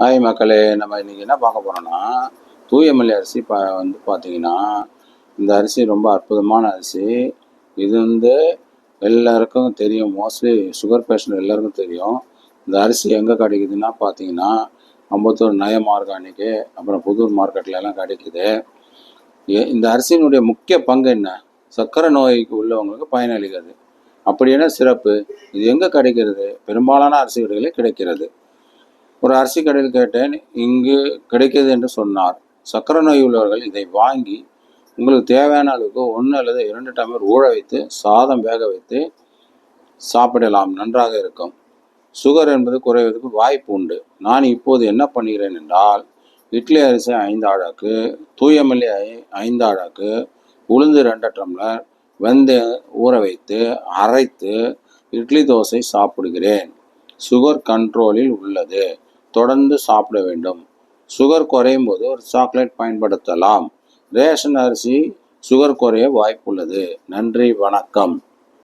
Hi மக்களே, நம்ம இன்றைக்கி என்ன பார்க்க போகிறோன்னா, தூயமல்லி அரிசி பார்த்தீங்கன்னா, இந்த அரிசி ரொம்ப அற்புதமான அரிசி. இது எல்லாருக்கும் தெரியும். மோஸ்ட்லி சுகர் பேஷண்ட் எல்லாருக்கும் தெரியும். இந்த அரிசி எங்கே கிடைக்குதுன்னா பார்த்தீங்கன்னா, அம்பத்தூர் நயம் ஆர்கானிக்கு, அப்புறம் புதூர் மார்க்கெட்டில் எல்லாம் கிடைக்குது. இந்த அரிசியினுடைய முக்கிய பங்கு என்ன? சர்க்கரை நோய்க்கு உள்ளவங்களுக்கு பயனளிக்கிறது. அப்படி என்ன சிறப்பு? இது எங்கே கிடைக்கிறது? பெரும்பாலான அரிசி கடைகளில் கிடைக்கிறது. ஒரு அரிசி கடையில் கேட்டேன், இங்கு கிடைக்கிறது என்று சொன்னார். சர்க்கரை நோய் உள்ளவர்கள் இதை வாங்கி உங்களுக்கு தேவையான அளவுக்கு 1 அல்லது 2 டம்ளர் ஊற வைத்து சாதம் வேக வைத்து சாப்பிடலாம், நன்றாக இருக்கும். சுகர் என்பது குறைவதற்கு வாய்ப்பு உண்டு. நான் இப்போது என்ன பண்ணுகிறேன் என்றால், இட்லி அரிசி 5 ஆழாக்கு, தூயமல்லி 5 ஆழாக்கு, உளுந்து 2 டம்ளர் ஊற வைத்து அரைத்து இட்லி தோசை சாப்பிடுகிறேன். சுகர் கண்ட்ரோலில் உள்ளது. தொடர்ந்து சாப்பிட வேண்டும். சுகர் குறையும் போது ஒரு சாக்லேட் பயன்படுத்தலாம். ரேஷன் அரிசி சுகர் குறைய வாய்ப்புள்ளது. நன்றி, வணக்கம்.